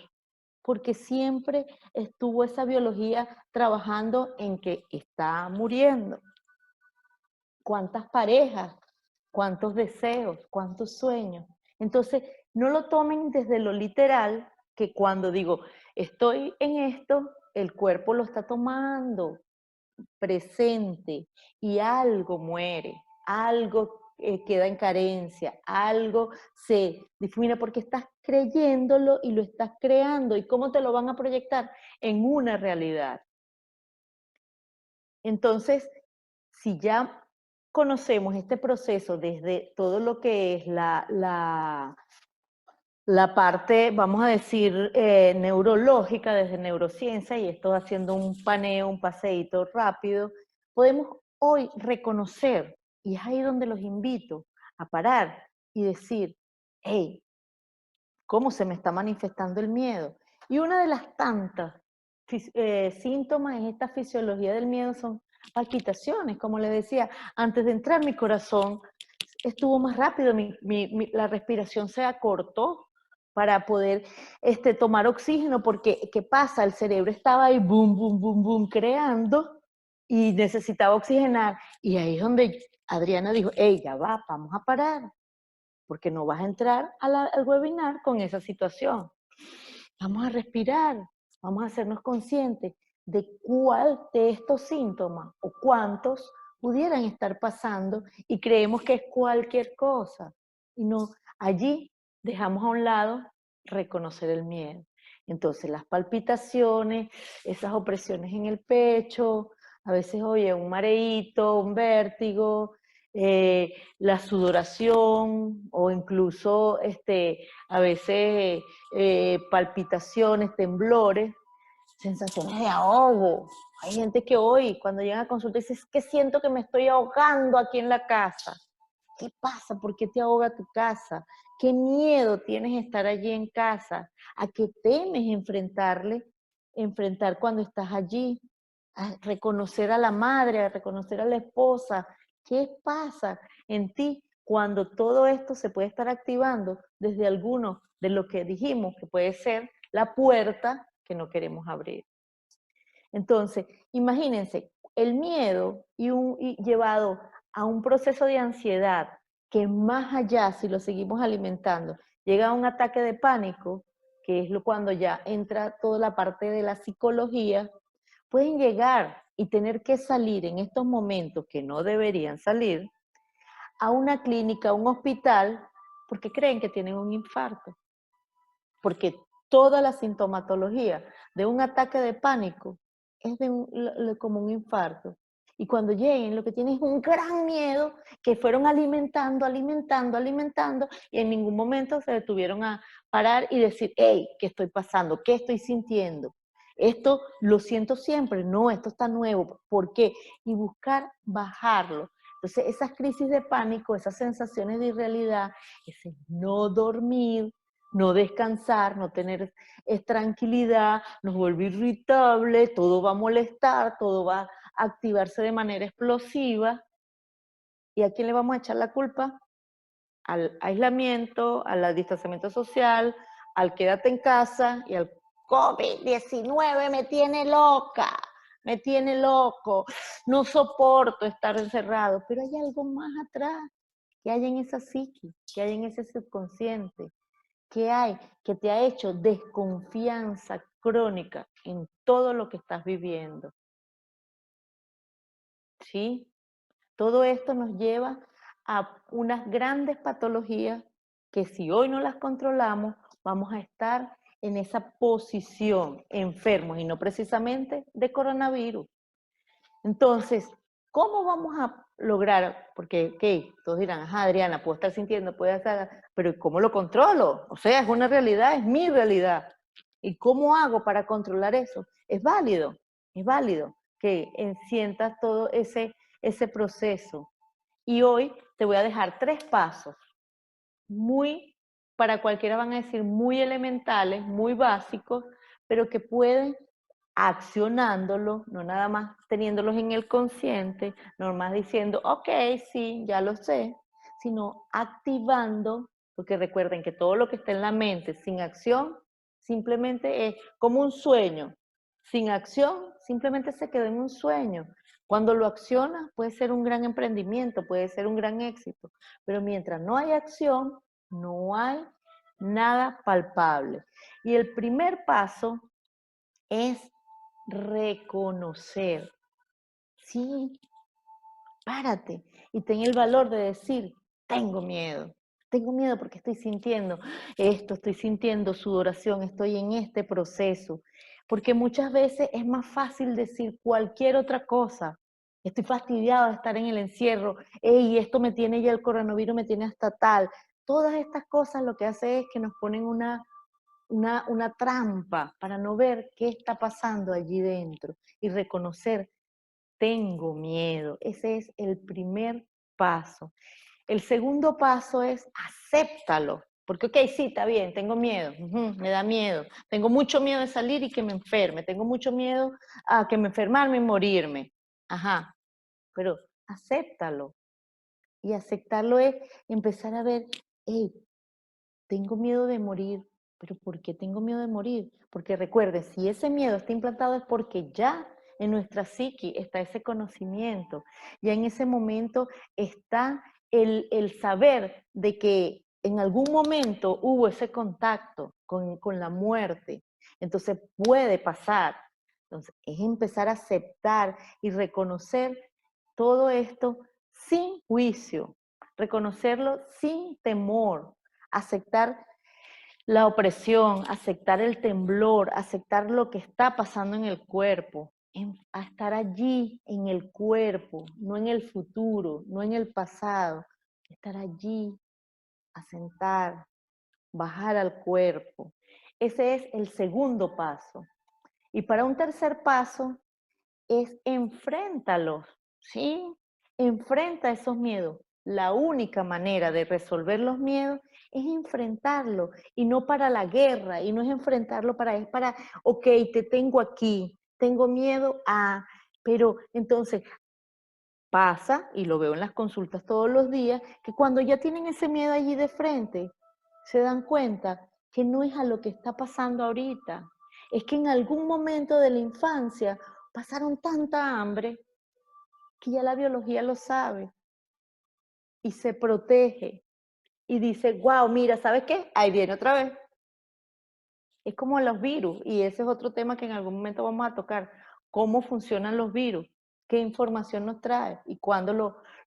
Speaker 1: Porque siempre estuvo esa biología trabajando en que está muriendo. ¿Cuántas parejas? ¿Cuántos deseos? ¿Cuántos sueños? Entonces, no lo tomen desde lo literal, que cuando digo, estoy en esto, el cuerpo lo está tomando presente y algo muere, algo queda en carencia, algo se difumina porque estás creyéndolo y lo estás creando. ¿Y cómo te lo van a proyectar? En una realidad. Entonces, si ya conocemos este proceso desde todo lo que es la parte, vamos a decir, neurológica, desde neurociencia, y esto haciendo un paneo, un paseíto rápido, podemos hoy reconocer, y es ahí donde los invito a parar y decir, hey, ¿cómo se me está manifestando el miedo? Y una de las tantas síntomas en esta fisiología del miedo son palpitaciones, como les decía, antes de entrar mi corazón estuvo más rápido, la respiración se acortó para poder tomar oxígeno, porque ¿qué pasa? El cerebro estaba ahí, boom, boom, boom, boom, creando y necesitaba oxigenar. Y ahí es donde Adriana dijo, hey, ya va, vamos a parar, porque no vas a entrar al webinar con esa situación. Vamos a respirar, vamos a hacernos conscientes de cuál de estos síntomas o cuántos pudieran estar pasando y creemos que es cualquier cosa. Y no, allí dejamos a un lado reconocer el miedo. Entonces las palpitaciones, esas opresiones en el pecho, a veces, oye, un mareíto, un vértigo, la sudoración o incluso a veces palpitaciones, temblores, sensaciones de ahogo. Hay gente que hoy, cuando llega a consulta, dice, es que siento que me estoy ahogando aquí en la casa. ¿Qué pasa? ¿Por qué te ahoga tu casa? ¿Qué miedo tienes de estar allí en casa? ¿A qué temes enfrentar cuando estás allí? A reconocer a la madre, a reconocer a la esposa. ¿Qué pasa en ti cuando todo esto se puede estar activando desde alguno de lo que dijimos, que puede ser la puerta que no queremos abrir? Entonces, imagínense, el miedo y llevado a un proceso de ansiedad que más allá, si lo seguimos alimentando, llega a un ataque de pánico, que es cuando ya entra toda la parte de la psicología, pueden llegar y tener que salir en estos momentos que no deberían salir a una clínica, a un hospital, porque creen que tienen un infarto. Porque toda la sintomatología de un ataque de pánico es como un infarto. Y cuando lleguen, lo que tienen es un gran miedo que fueron alimentando, alimentando, alimentando, y en ningún momento se detuvieron a parar y decir, hey, ¿qué estoy pasando? ¿Qué estoy sintiendo? Esto lo siento siempre, no, esto está nuevo. ¿Por qué? Y buscar bajarlo. Entonces, esas crisis de pánico, esas sensaciones de irrealidad, ese no dormir, no descansar, no tener tranquilidad, nos vuelve irritable, todo va a molestar, todo va a activarse de manera explosiva. ¿Y a quién le vamos a echar la culpa? Al aislamiento, al distanciamiento social, al quédate en casa y al COVID-19 me tiene loca, me tiene loco, no soporto estar encerrado, pero hay algo más atrás, que hay en esa psique, que hay en ese subconsciente. ¿Qué hay que te ha hecho desconfianza crónica en todo lo que estás viviendo? ¿Sí? Todo esto nos lleva a unas grandes patologías que si hoy no las controlamos, vamos a estar en esa posición enfermos y no precisamente de coronavirus. Entonces, ¿cómo vamos a lograr? Porque, ¿qué? Todos dirán, ajá, Adriana, puedo estar sintiendo, puedo estar, pero ¿cómo lo controlo? O sea, es una realidad, es mi realidad. ¿Y cómo hago para controlar eso? Es válido que sientas todo ese proceso. Y hoy te voy a dejar 3 pasos muy, para cualquiera van a decir, muy elementales, muy básicos, pero que pueden accionándolos, no nada más teniéndolos en el consciente, no más diciendo, ok, sí, ya lo sé, sino activando, porque recuerden que todo lo que está en la mente sin acción, simplemente es como un sueño. Sin acción, simplemente se queda en un sueño. Cuando lo accionas, puede ser un gran emprendimiento, puede ser un gran éxito, pero mientras no hay acción, no hay nada palpable. Y el primer paso es reconocer. Sí, párate y ten el valor de decir, tengo miedo. Tengo miedo porque estoy sintiendo esto, estoy sintiendo sudoración, estoy en este proceso. Porque muchas veces es más fácil decir cualquier otra cosa. Estoy fastidiado de estar en el encierro. Ey, esto me tiene ya el coronavirus, me tiene hasta tal. Todas estas cosas lo que hace es que nos ponen una trampa para no ver qué está pasando allí dentro y reconocer, tengo miedo. Ese es el primer paso. El segundo paso es acéptalo. Porque, ok, sí, está bien, tengo miedo, me da miedo. Tengo mucho miedo de salir y que me enferme. Tengo mucho miedo a que me enfermarme y morirme. Ajá, pero acéptalo. Y aceptarlo es empezar a ver, hey, tengo miedo de morir, pero ¿por qué tengo miedo de morir? Porque recuerde, si ese miedo está implantado es porque ya en nuestra psiqui está ese conocimiento, ya en ese momento está el saber de que en algún momento hubo ese contacto con la muerte, entonces puede pasar. Entonces es empezar a aceptar y reconocer todo esto sin juicio, reconocerlo sin temor, aceptar la opresión, aceptar el temblor, aceptar lo que está pasando en el cuerpo, a estar allí en el cuerpo, no en el futuro, no en el pasado, estar allí, a sentar, bajar al cuerpo. Ese es el segundo paso. Y para un tercer paso es enfréntalos, ¿sí? Enfrenta esos miedos. La única manera de resolver los miedos es enfrentarlo y no para la guerra, y no es enfrentarlo es para, ok, te tengo aquí, tengo miedo a, pero entonces pasa, y lo veo en las consultas todos los días, que cuando ya tienen ese miedo allí de frente, se dan cuenta que no es a lo que está pasando ahorita, es que en algún momento de la infancia pasaron tanta hambre que ya la biología lo sabe y se protege y dice, wow, mira, ¿sabes qué? Ahí viene otra vez. Es como los virus, y ese es otro tema que en algún momento vamos a tocar. ¿Cómo funcionan los virus? ¿Qué información nos trae? ¿Y cuándo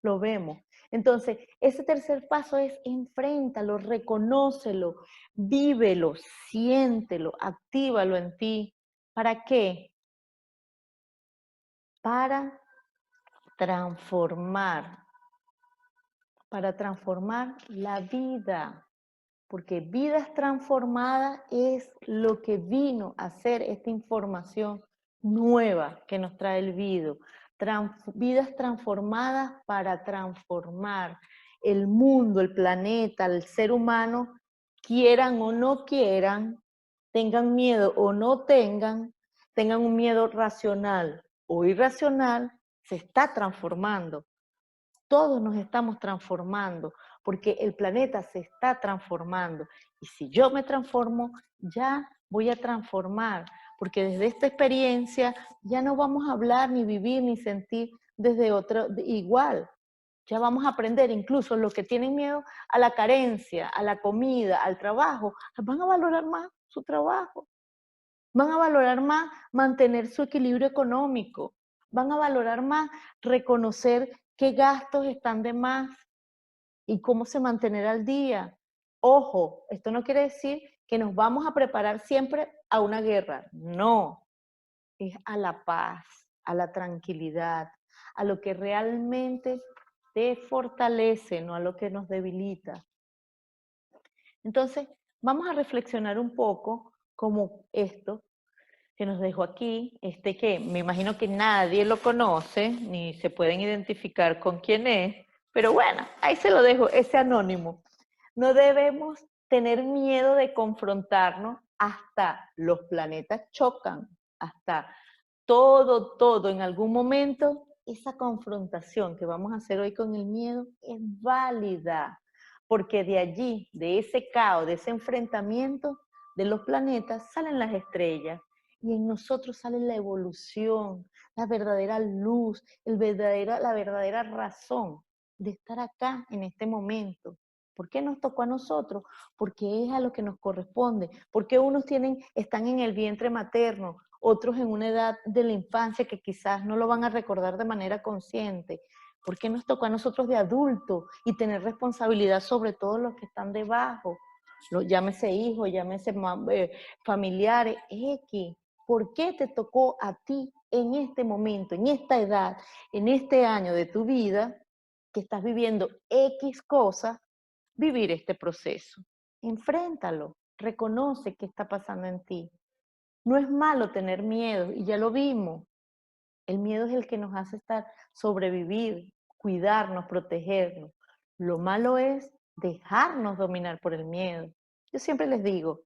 Speaker 1: lo vemos? Entonces, ese tercer paso es enfréntalo, reconócelo, vívelo, siéntelo, actívalo en ti. ¿Para qué? Para transformar, para transformar la vida. Porque vidas transformadas es lo que vino a ser esta información nueva que nos trae el video. Vidas transformadas para transformar el mundo, el planeta, el ser humano, quieran o no quieran, tengan miedo o no tengan un miedo racional o irracional, se está transformando. Todos nos estamos transformando porque el planeta se está transformando. Y si yo me transformo, ya voy a transformar, porque desde esta experiencia ya no vamos a hablar, ni vivir, ni sentir desde otro igual. Ya vamos a aprender, incluso los que tienen miedo a la carencia, a la comida, al trabajo, van a valorar más su trabajo, van a valorar más mantener su equilibrio económico, van a valorar más reconocer qué gastos están de más y cómo se mantener al día. Ojo, esto no quiere decir que nos vamos a preparar siempre a una guerra, no, es a la paz, a la tranquilidad, a lo que realmente te fortalece, no a lo que nos debilita. Entonces, vamos a reflexionar un poco como esto que nos dejó aquí, este que me imagino que nadie lo conoce, ni se pueden identificar con quién es, pero bueno, ahí se lo dejo, ese anónimo. No debemos tener miedo de confrontarnos, hasta los planetas chocan, hasta todo en algún momento, esa confrontación que vamos a hacer hoy con el miedo es válida, porque de allí, de ese caos, de ese enfrentamiento de los planetas, salen las estrellas y en nosotros sale la evolución, la verdadera luz, la verdadera razón de estar acá en este momento. ¿Por qué nos tocó a nosotros? Porque es a lo que nos corresponde. Porque unos están en el vientre materno, otros en una edad de la infancia que quizás no lo van a recordar de manera consciente. ¿Por qué nos tocó a nosotros de adultos y tener responsabilidad sobre todos los que están debajo? Llámese hijos, llámese familiares, X. ¿Por qué te tocó a ti en este momento, en esta edad, en este año de tu vida, que estás viviendo X cosas, vivir este proceso? Enfréntalo, reconoce qué está pasando en ti. No es malo tener miedo, y ya lo vimos. El miedo es el que nos hace sobrevivir, cuidarnos, protegernos. Lo malo es dejarnos dominar por el miedo. Yo siempre les digo,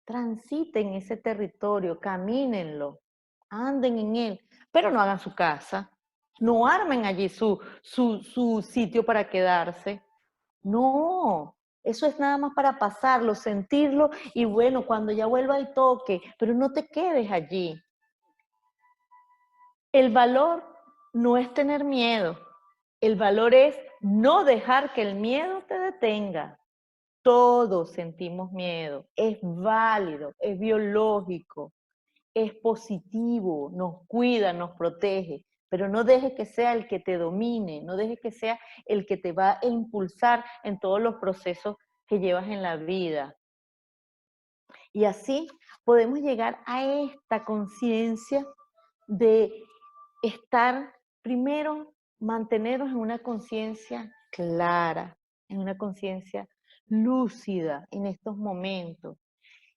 Speaker 1: transiten ese territorio, camínenlo, anden en él, pero no hagan su casa, no armen allí su sitio para quedarse. No, eso es nada más para pasarlo, sentirlo y bueno, cuando ya vuelva el toque, pero no te quedes allí. El valor no es tener miedo, el valor es no dejar que el miedo te detenga. Todos sentimos miedo, es válido, es biológico, es positivo, nos cuida, nos protege, pero no dejes que sea el que te domine, no dejes que sea el que te va a impulsar en todos los procesos que llevas en la vida. Y así podemos llegar a esta conciencia de estar, primero, mantenernos en una conciencia clara, en una conciencia lúcida en estos momentos.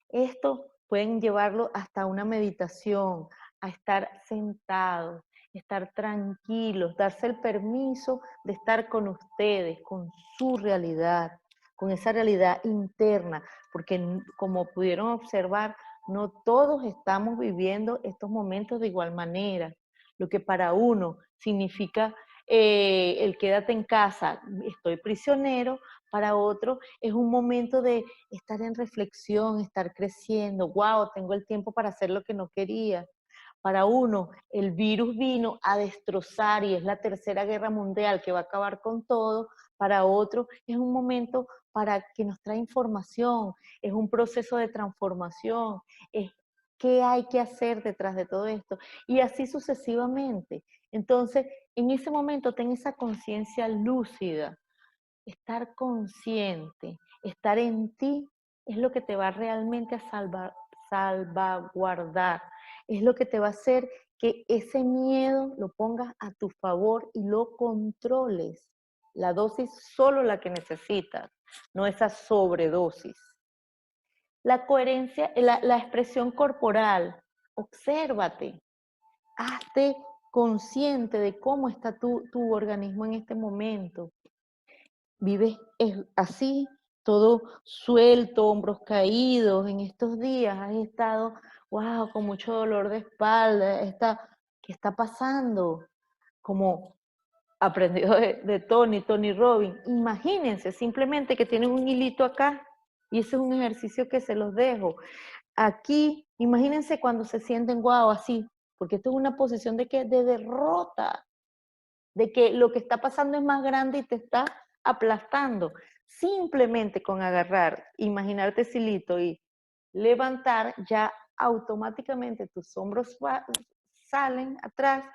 Speaker 1: Esto pueden llevarlo hasta una meditación, a estar sentados, estar tranquilos, darse el permiso de estar con ustedes, con su realidad, con esa realidad interna, porque como pudieron observar, no todos estamos viviendo estos momentos de igual manera. Lo que para uno significa el quédate en casa, estoy prisionero, para otro es un momento de estar en reflexión, estar creciendo. Wow, tengo el tiempo para hacer lo que no quería. Para uno, el virus vino a destrozar y es la tercera guerra mundial que va a acabar con todo. Para otro, es un momento para que nos trae información, es un proceso de transformación, es qué hay que hacer detrás de todo esto. Y así sucesivamente. Entonces, en ese momento, ten esa conciencia lúcida. Estar consciente, estar en ti, es lo que te va realmente a salvaguardar, es lo que te va a hacer que ese miedo lo pongas a tu favor y lo controles. La dosis solo la que necesitas, no esa sobredosis. La coherencia, la expresión corporal, obsérvate, hazte consciente de cómo está tu organismo en este momento. Vives así, todo suelto, hombros caídos. En estos días has estado, wow, con mucho dolor de espalda. ¿Qué está pasando? Como aprendido de Tony Robbins. Imagínense simplemente que tienen un hilito acá y ese es un ejercicio que se los dejo. Aquí, imagínense cuando se sienten wow así, porque esto es una posición de derrota, de que lo que está pasando es más grande y te está aplastando. Simplemente con agarrar, imaginarte ese hilito y levantar, ya automáticamente tus hombros salen atrás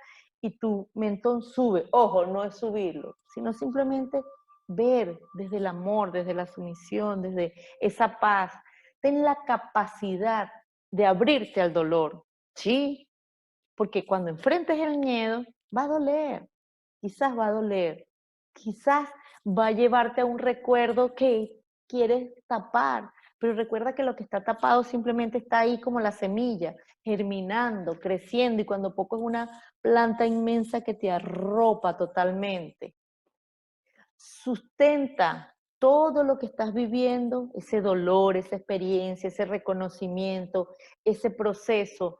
Speaker 1: y tu mentón sube. Ojo, no es subirlo, sino simplemente ver desde el amor, desde la sumisión, desde esa paz. Ten la capacidad de abrirte al dolor, ¿sí? Porque cuando enfrentes el miedo, va a doler, quizás va a doler, quizás va a llevarte a un recuerdo que quieres tapar, Pero recuerda que lo que está tapado simplemente está ahí como la semilla, germinando, creciendo, y cuando poco es una planta inmensa que te arropa totalmente. Sustenta todo lo que estás viviendo, ese dolor, esa experiencia, ese reconocimiento, ese proceso,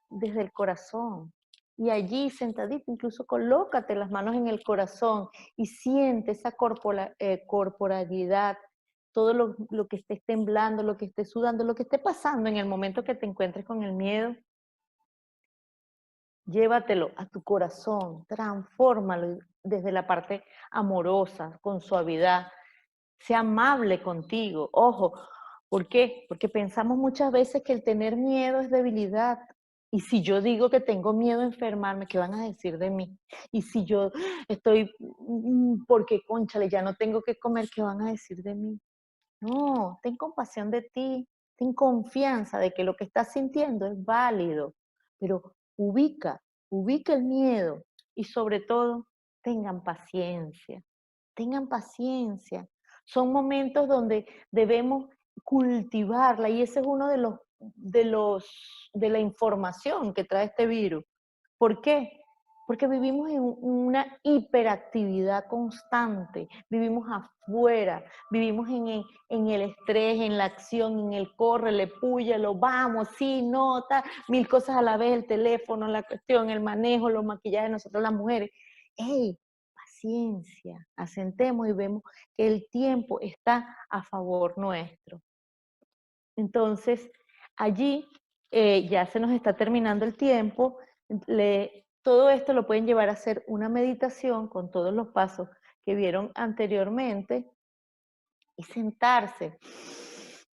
Speaker 1: desde el corazón. Y allí sentadito, incluso colócate las manos en el corazón y siente esa corporalidad, todo lo que estés temblando, lo que estés sudando, lo que esté pasando en el momento que te encuentres con el miedo. Llévatelo a tu corazón, transfórmalo desde la parte amorosa, con suavidad. Sea amable contigo. Ojo, ¿por qué? Porque pensamos muchas veces que el tener miedo es debilidad. Y si yo digo que tengo miedo a enfermarme, ¿qué van a decir de mí? Y si yo estoy, porque cónchale, ya no tengo que comer, ¿qué van a decir de mí? No, ten compasión de ti, ten confianza de que lo que estás sintiendo es válido, pero ubica el miedo y sobre todo tengan paciencia, tengan paciencia. Son momentos donde debemos cultivarla y ese es uno de la información que trae este virus. ¿Por qué? Porque vivimos en una hiperactividad constante, vivimos afuera, vivimos en el estrés, en la acción, en el corre, le puya, lo vamos, sí, nota, mil cosas a la vez, el teléfono, la cuestión, el manejo, los maquillajes, nosotros las mujeres. ¡Ey! Paciencia, asentemos y vemos que el tiempo está a favor nuestro. Entonces, allí ya se nos está terminando el tiempo. Todo esto lo pueden llevar a hacer una meditación con todos los pasos que vieron anteriormente y sentarse,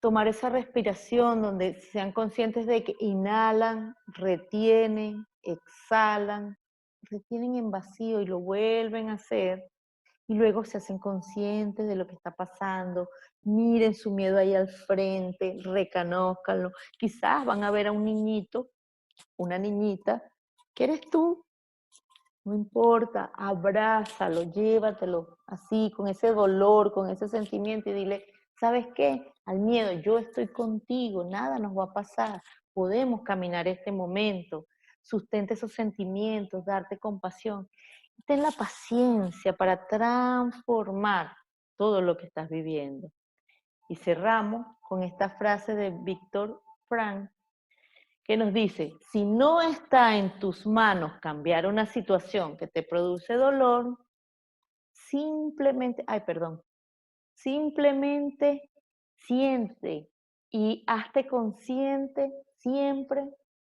Speaker 1: tomar esa respiración donde sean conscientes de que inhalan, retienen, exhalan, retienen en vacío y lo vuelven a hacer y luego se hacen conscientes de lo que está pasando, miren su miedo ahí al frente, reconózcanlo. Quizás van a ver a un niñito, una niñita, que eres tú, no importa, abrázalo, llévatelo así, con ese dolor, con ese sentimiento y dile, ¿sabes qué? Al miedo, yo estoy contigo, nada nos va a pasar, podemos caminar este momento, sustente esos sentimientos, darte compasión. Ten la paciencia para transformar todo lo que estás viviendo. Y cerramos con esta frase de Víctor Frank que nos dice, si no está en tus manos cambiar una situación que te produce dolor, simplemente siente y hazte consciente siempre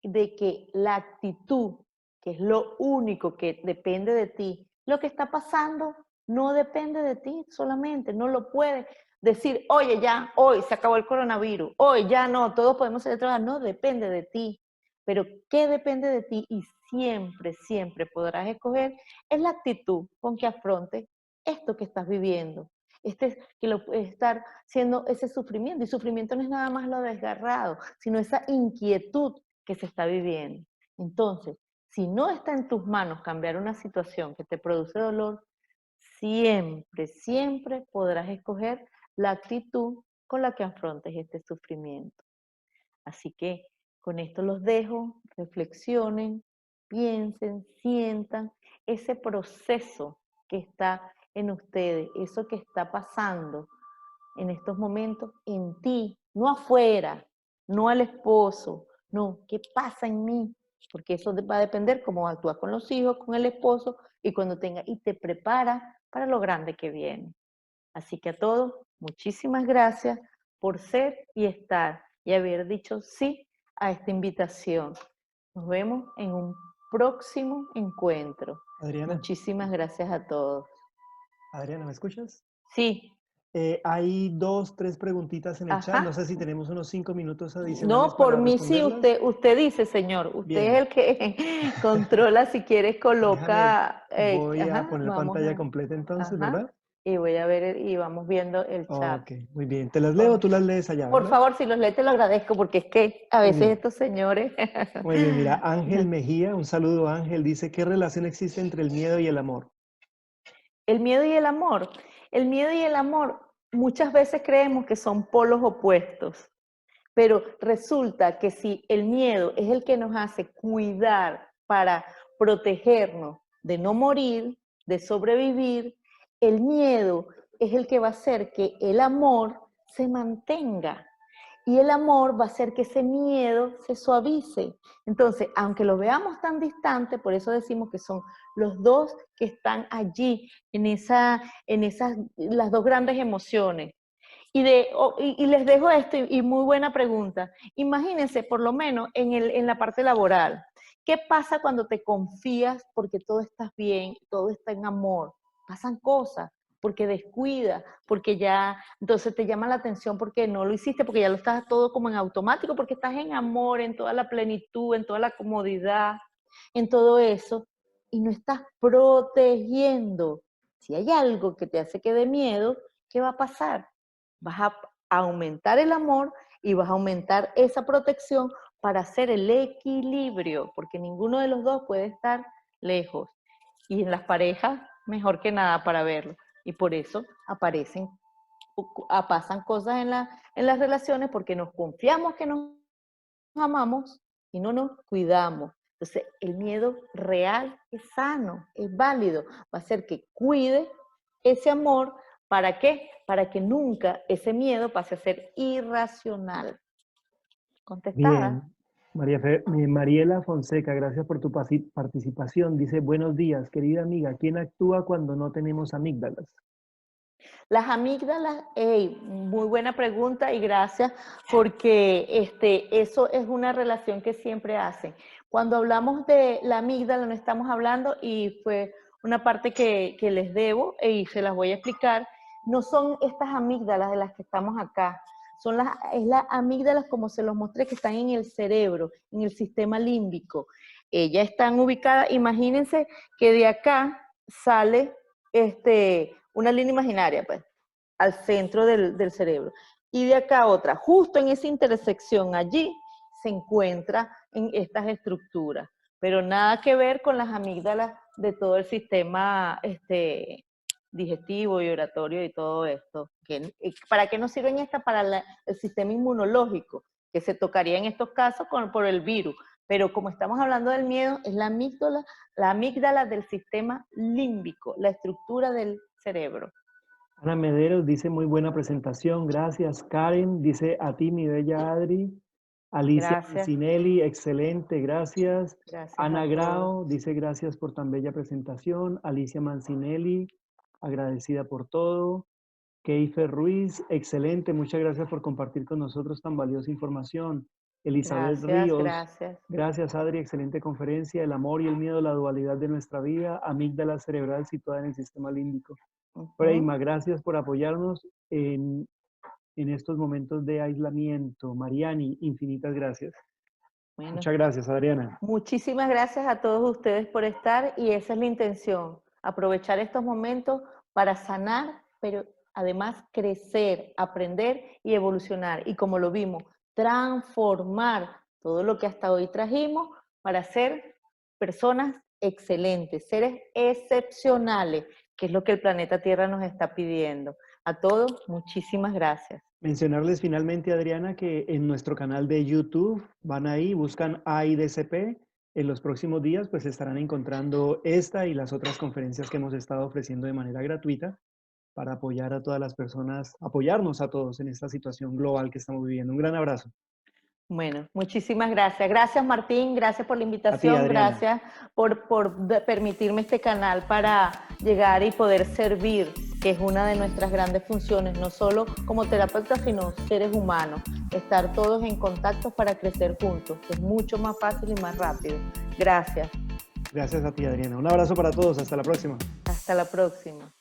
Speaker 1: de que la actitud, que es lo único que depende de ti, lo que está pasando no depende de ti solamente, no lo puedes decir, oye ya, hoy se acabó el coronavirus, hoy ya no, todos podemos salir a trabajar, no depende de ti. Pero ¿qué depende de ti? Y siempre, siempre podrás escoger es la actitud con que afrontes esto que estás viviendo. Que lo puede estar siendo ese sufrimiento. Y sufrimiento no es nada más lo desgarrado, sino esa inquietud que se está viviendo. Entonces, si no está en tus manos cambiar una situación que te produce dolor, siempre, siempre podrás escoger la actitud con la que afrontes este sufrimiento. Así que con esto los dejo, reflexionen, piensen, sientan ese proceso que está en ustedes, eso que está pasando en estos momentos en ti, no afuera, no al esposo, no, ¿qué pasa en mí? Porque eso va a depender cómo actúas con los hijos, con el esposo y cuando tenga, y te prepara para lo grande que viene. Así que a todos, muchísimas gracias por ser y estar y haber dicho sí a esta invitación. Nos vemos en un próximo encuentro.
Speaker 2: Adriana,
Speaker 1: Muchísimas gracias a todos.
Speaker 2: Adriana, ¿me escuchas?
Speaker 1: Sí,
Speaker 2: Hay dos, tres preguntitas en el chat. No
Speaker 1: ajá.
Speaker 2: sé si tenemos unos 5 minutos adicionales
Speaker 1: No, por
Speaker 2: para
Speaker 1: mí sí,
Speaker 2: responderlas.
Speaker 1: usted dice, señor. Usted es
Speaker 2: Bien,
Speaker 1: el que controla, si quieres,
Speaker 2: déjame,
Speaker 1: coloca,
Speaker 2: voy a
Speaker 1: ajá,
Speaker 2: poner
Speaker 1: vamos
Speaker 2: pantalla
Speaker 1: a,
Speaker 2: completa entonces,
Speaker 1: ajá,
Speaker 2: ¿verdad?
Speaker 1: y voy a ver, y vamos viendo el chat.
Speaker 2: Ok, muy bien. ¿Te las leo o
Speaker 1: Con-
Speaker 2: tú las lees allá,
Speaker 1: Por
Speaker 2: verdad?
Speaker 1: favor, si los lees, te lo agradezco, porque es que a
Speaker 2: Muy
Speaker 1: veces
Speaker 2: bien,
Speaker 1: estos señores.
Speaker 2: muy bien. Mira, Ángel Mejía, un saludo Ángel, dice, ¿qué relación existe entre el miedo y el amor?
Speaker 1: El miedo y el amor. El miedo y el amor. muchas veces creemos que son polos opuestos, pero resulta que si el miedo es el que nos hace cuidar para protegernos de no morir, de sobrevivir, el miedo es el que va a hacer que el amor se mantenga. Y el amor va a hacer que ese miedo se suavice. Entonces, aunque lo veamos tan distante, por eso decimos que son los dos que están allí, en esas, las dos grandes emociones. Y les dejo esto, y muy buena pregunta. Imagínense, por lo menos en la parte laboral, ¿qué pasa cuando te confías porque todo está bien, todo está en amor? Pasan cosas, porque descuida, porque ya, entonces te llama la atención porque no lo hiciste, porque ya lo estás todo como en automático, porque estás en amor, en toda la plenitud, en toda la comodidad, en todo eso, y no estás protegiendo. Si hay algo que te hace que dé miedo, ¿qué va a pasar? Vas a aumentar el amor y vas a aumentar esa protección para hacer el equilibrio, porque ninguno de los dos puede estar lejos. Y en las parejas, mejor que nada para verlo. Y por eso pasan cosas en las relaciones, porque nos confiamos que nos amamos y no nos cuidamos. Entonces, el miedo real es sano, es válido, va a hacer que cuide ese amor. ¿Para qué? Para que nunca ese miedo pase a ser irracional.
Speaker 2: Bien.
Speaker 1: ¿Contestada?
Speaker 2: Mariela Fonseca, gracias por tu participación. Dice, buenos días, querida amiga. ¿Quién actúa cuando no tenemos amígdalas?
Speaker 1: Las amígdalas, muy buena pregunta y gracias, porque eso es una relación que siempre hacen. Cuando hablamos de la amígdala no estamos hablando, y fue una parte que les debo y se las voy a explicar, no son estas amígdalas de las que estamos acá, es las amígdalas como se los mostré, que están en el cerebro, en el sistema límbico. Ellas están ubicadas, imagínense que de acá sale una línea imaginaria, pues, al centro del cerebro. Y de acá otra, justo en esa intersección allí se encuentra en estas estructuras, pero nada que ver con las amígdalas de todo el sistema digestivo y oratorio y todo esto. ¿Para qué nos sirven estas? Para el sistema inmunológico, que se tocaría en estos casos por el virus. Pero como estamos hablando del miedo, es la amígdala del sistema límbico, la estructura del cerebro.
Speaker 2: Ana Mederos dice, muy buena presentación, gracias. Karen dice, a ti, mi bella Adri. Alicia
Speaker 1: Gracias,
Speaker 2: Mancinelli, excelente, gracias.
Speaker 1: gracias a
Speaker 2: Ana
Speaker 1: todos.
Speaker 2: Grau dice, gracias por tan bella presentación. Alicia Mancinelli, agradecida por todo. Keifer Ruiz, excelente, muchas gracias por compartir con nosotros tan valiosa información. Elizabeth
Speaker 1: Gracias,
Speaker 2: Ríos,
Speaker 1: gracias.
Speaker 2: gracias Adri, excelente conferencia. El amor y el miedo, la dualidad de nuestra vida, amígdala cerebral situada en el sistema límbico. Freima, gracias por apoyarnos en estos momentos de aislamiento. Mariani, infinitas gracias.
Speaker 1: Bueno,
Speaker 2: Muchas gracias, Adriana.
Speaker 1: muchísimas gracias a todos ustedes por estar, y esa es la intención, aprovechar estos momentos para sanar, pero además crecer, aprender y evolucionar. Y como lo vimos, transformar todo lo que hasta hoy trajimos para ser personas excelentes, seres excepcionales, que es lo que el planeta Tierra nos está pidiendo. A todos, muchísimas gracias.
Speaker 2: Mencionarles finalmente, Adriana, que en nuestro canal de YouTube van ahí, buscan AIDCP. En los próximos días pues estarán encontrando esta y las otras conferencias que hemos estado ofreciendo de manera gratuita para apoyar a todas las personas, apoyarnos a todos en esta situación global que estamos viviendo. Un gran abrazo.
Speaker 1: Bueno, muchísimas gracias. Gracias, Martín, gracias por la
Speaker 2: A ti,
Speaker 1: invitación,
Speaker 2: Adriana.
Speaker 1: gracias por permitirme este canal para llegar y poder servir, que es una de nuestras grandes funciones, no solo como terapeutas, sino seres humanos, estar todos en contacto para crecer juntos, que es mucho más fácil y más rápido. Gracias.
Speaker 2: Gracias a ti, Adriana. Un abrazo para todos. Hasta la próxima.
Speaker 1: Hasta la próxima.